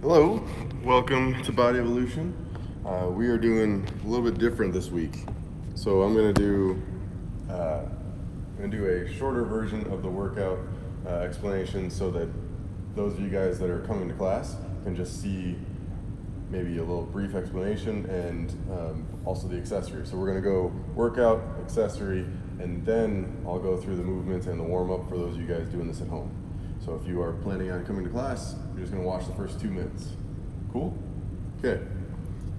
Hello, welcome to Body Evolution. We are doing a little bit different this week. So I'm going to do a shorter version of the workout explanation so that those of you guys that are coming to class can just see maybe a little brief explanation and also the accessory. So we're going to go workout, accessory, and then I'll go through the movements and the warm-up for those of you guys doing this at home. So if you are planning on coming to class, you're just going to watch the first 2 minutes. Cool? Okay.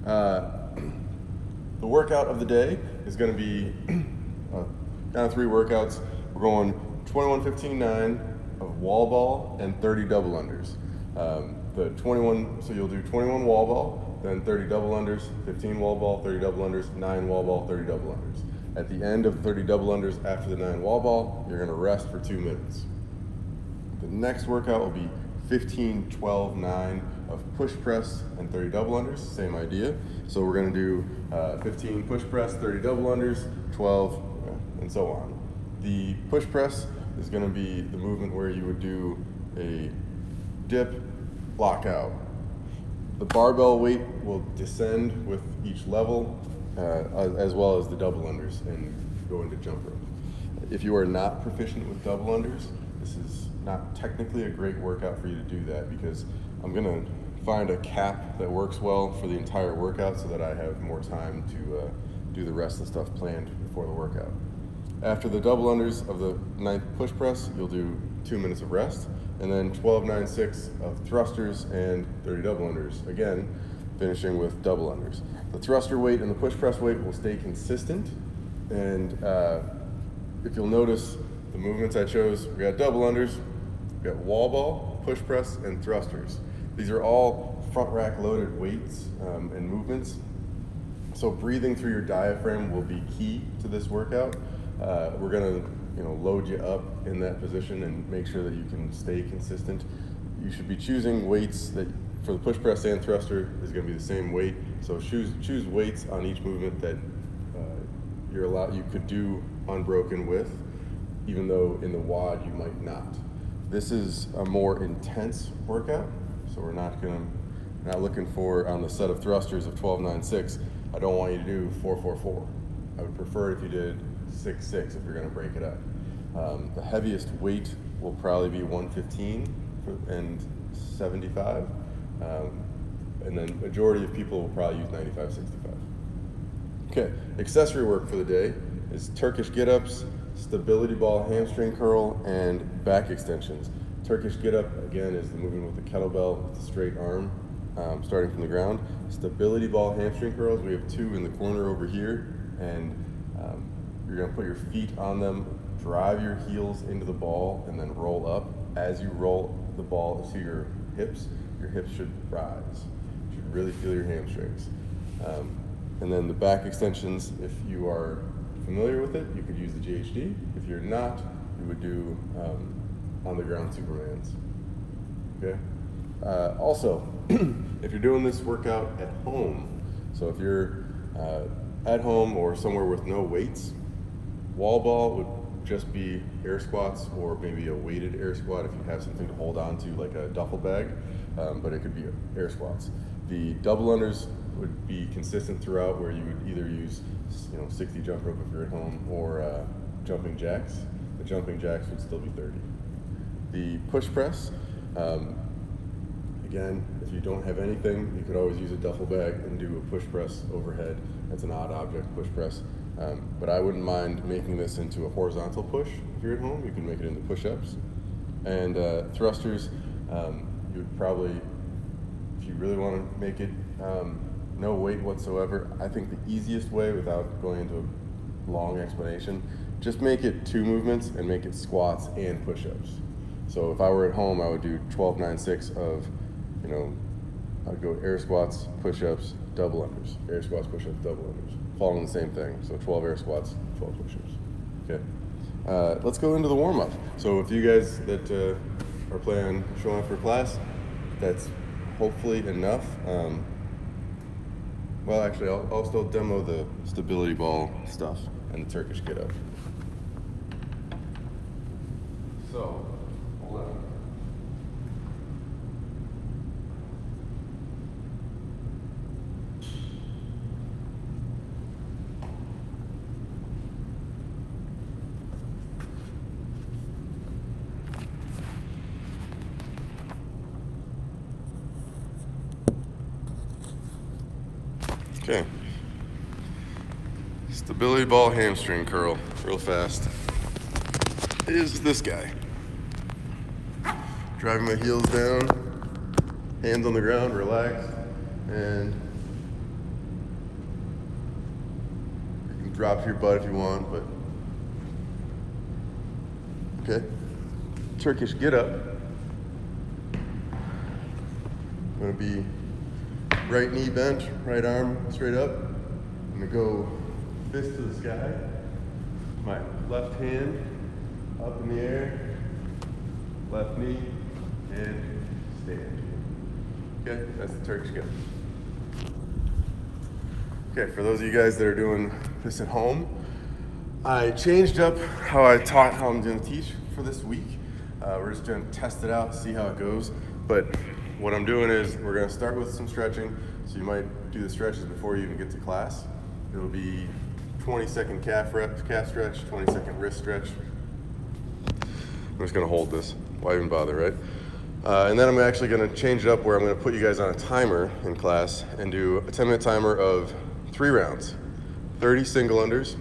The workout of the day is going to be kind of 3 workouts. We're going 21, 15, 9 of wall ball and 30 double unders. So you'll do 21 wall ball, then 30 double unders, 15 wall ball, 30 double unders, 9 wall ball, 30 double unders. At the end of 30 double unders after the 9 wall ball, you're going to rest for 2 minutes. The next workout will be 15, 12, 9 of push press and 30 double unders, same idea. So we're going to do 15 push press, 30 double unders, 12, and so on. The push press is going to be the movement where you would do a dip, lock out. The barbell weight will descend with each level, as well as the double unders, and go into jump rope. If you are not proficient with double unders, this is not technically a great workout for you to do that, because I'm going to find a cap that works well for the entire workout so that I have more time to do the rest of the stuff planned before the workout. After the double unders of the 9th push press, you'll do 2 minutes of rest, and then 12, 9, 6 of thrusters and 30 double unders, again finishing with double unders. The thruster weight and the push press weight will stay consistent, and if you'll notice the movements I chose, we got double unders, we got wall ball, push press, and thrusters. These are all front rack loaded weights and movements. So breathing through your diaphragm will be key to this workout. We're gonna load you up in that position and make sure that you can stay consistent. You should be choosing weights that, for the push press and thruster, is gonna be the same weight. So choose weights on each movement that you could do unbroken with, even though in the WOD you might not. This is a more intense workout, so we're not looking for, on the set of thrusters of 12, 9, 6, I don't want you to do 4, 4, 4. I would prefer if you did 6, 6 if you're going to break it up. The heaviest weight will probably be 115 and 75, and then majority of people will probably use 95, 65. Okay, accessory work for the day is Turkish get-ups, stability ball hamstring curl, and back extensions. Turkish get-up, again, is the movement with the kettlebell with the straight arm, starting from the ground. Stability ball hamstring curls, we have 2 in the corner over here, and you're going to put your feet on them, drive your heels into the ball, and then roll up. As you roll the ball to your hips should rise. You should really feel your hamstrings. And then the back extensions, if you are familiar with it, you could use the GHD. If you're not, you would do on the ground Supermans. Okay. Also, if you're doing this workout at home, so if you're at home or somewhere with no weights, wall ball would just be air squats, or maybe a weighted air squat if you have something to hold on to, like a duffel bag, but it could be air squats. The double unders would be consistent throughout, where you would either use 60 jump rope if you're at home, or jumping jacks. The jumping jacks would still be 30. The push press, again, if you don't have anything, you could always use a duffel bag and do a push press overhead. That's an odd object push press. But I wouldn't mind making this into a horizontal push. If you're at home, you can make it into push-ups. And thrusters, you would probably, if you really want to make it no weight whatsoever, I think the easiest way, without going into a long explanation, just make it 2 movements and make it squats and push-ups. So if I were at home, I would do 12, 9, 6 of, I'd go air squats, push-ups, double unders. Air squats, push-ups, double unders. Following the same thing. So 12 air squats, 12 push-ups. Okay. Let's go into the warm-up. So if you guys that are planning on showing up for class, that's hopefully enough. Well, actually, I'll still demo the stability ball stuff and the Turkish get-up. So, hold on. Okay. Stability ball hamstring curl, real fast, is this guy. Driving my heels down, hands on the ground, relax, and you can drop to your butt if you want, but okay. Turkish get up. I'm gonna be right knee bent, right arm straight up. I'm gonna go fist to the sky. My left hand up in the air, left knee, and stand. Okay, that's the Turkish get. Okay, for those of you guys that are doing this at home, I changed up how I'm going to teach for this week. We're just going to test it out, see how it goes. But what I'm doing is we're going to start with some stretching. So you might do the stretches before you even get to class. It'll be 20-second calf stretch, 20-second wrist stretch. I'm just going to hold this. Why even bother, right? And then I'm actually going to change it up where I'm going to put you guys on a timer in class and do a 10-minute timer of 3 rounds. 30 single unders,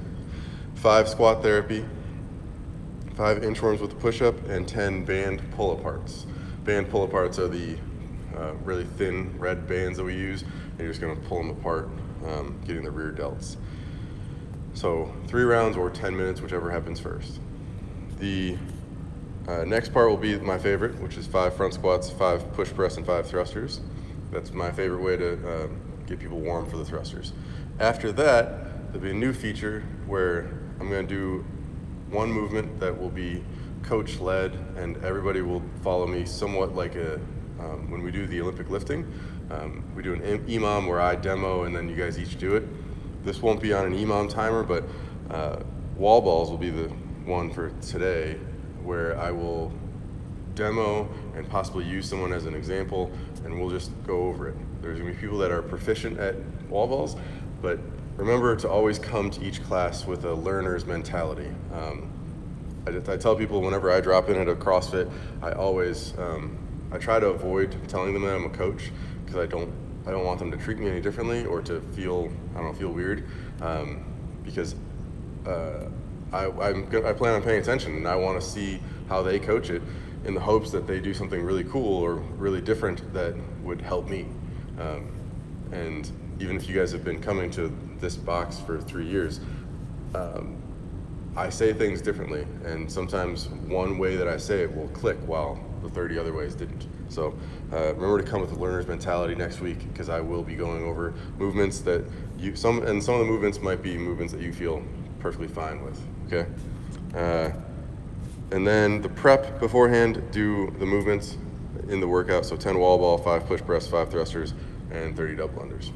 5 squat therapy, 5 inchworms with the push-up, and 10 band pull-aparts. Band pull-aparts are the really thin red bands that we use, and you're just going to pull them apart, getting the rear delts. So 3 rounds or 10 minutes, whichever happens first. The next part will be my favorite, which is 5 front squats, 5 push press, and 5 thrusters. That's my favorite way to get people warm for the thrusters. After that, there'll be a new feature where I'm going to do one movement that will be coach led, and everybody will follow me somewhat like when we do the Olympic lifting. We do an EMOM where I demo and then you guys each do it. This won't be on an EMOM timer, but wall balls will be the one for today, where I will demo and possibly use someone as an example, and we'll just go over it. There's gonna be people that are proficient at wall balls, but remember to always come to each class with a learner's mentality. I tell people whenever I drop in at a CrossFit, I try to avoid telling them that I'm a coach, because I don't want them to treat me any differently or to feel weird, because I plan on paying attention, and I want to see how they coach it in the hopes that they do something really cool or really different that would help me. And even if you guys have been coming to this box for 3 years, I say things differently, and sometimes one way that I say it will click while the 30 other ways didn't. So remember to come with a learner's mentality next week, because I will be going over movements that some of the movements might be movements that you feel perfectly fine with, okay? And then the prep beforehand, do the movements in the workout. So 10 wall ball, 5 push press, 5 thrusters, and 30 double unders.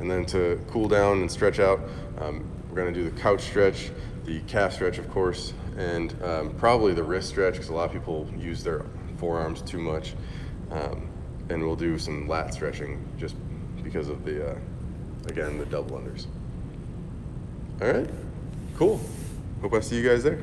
And then to cool down and stretch out, we're gonna do the couch stretch, the calf stretch, of course, and probably the wrist stretch, because a lot of people use their forearms too much. And we'll do some lat stretching just because of again, the double unders. All right, cool. Hope I see you guys there.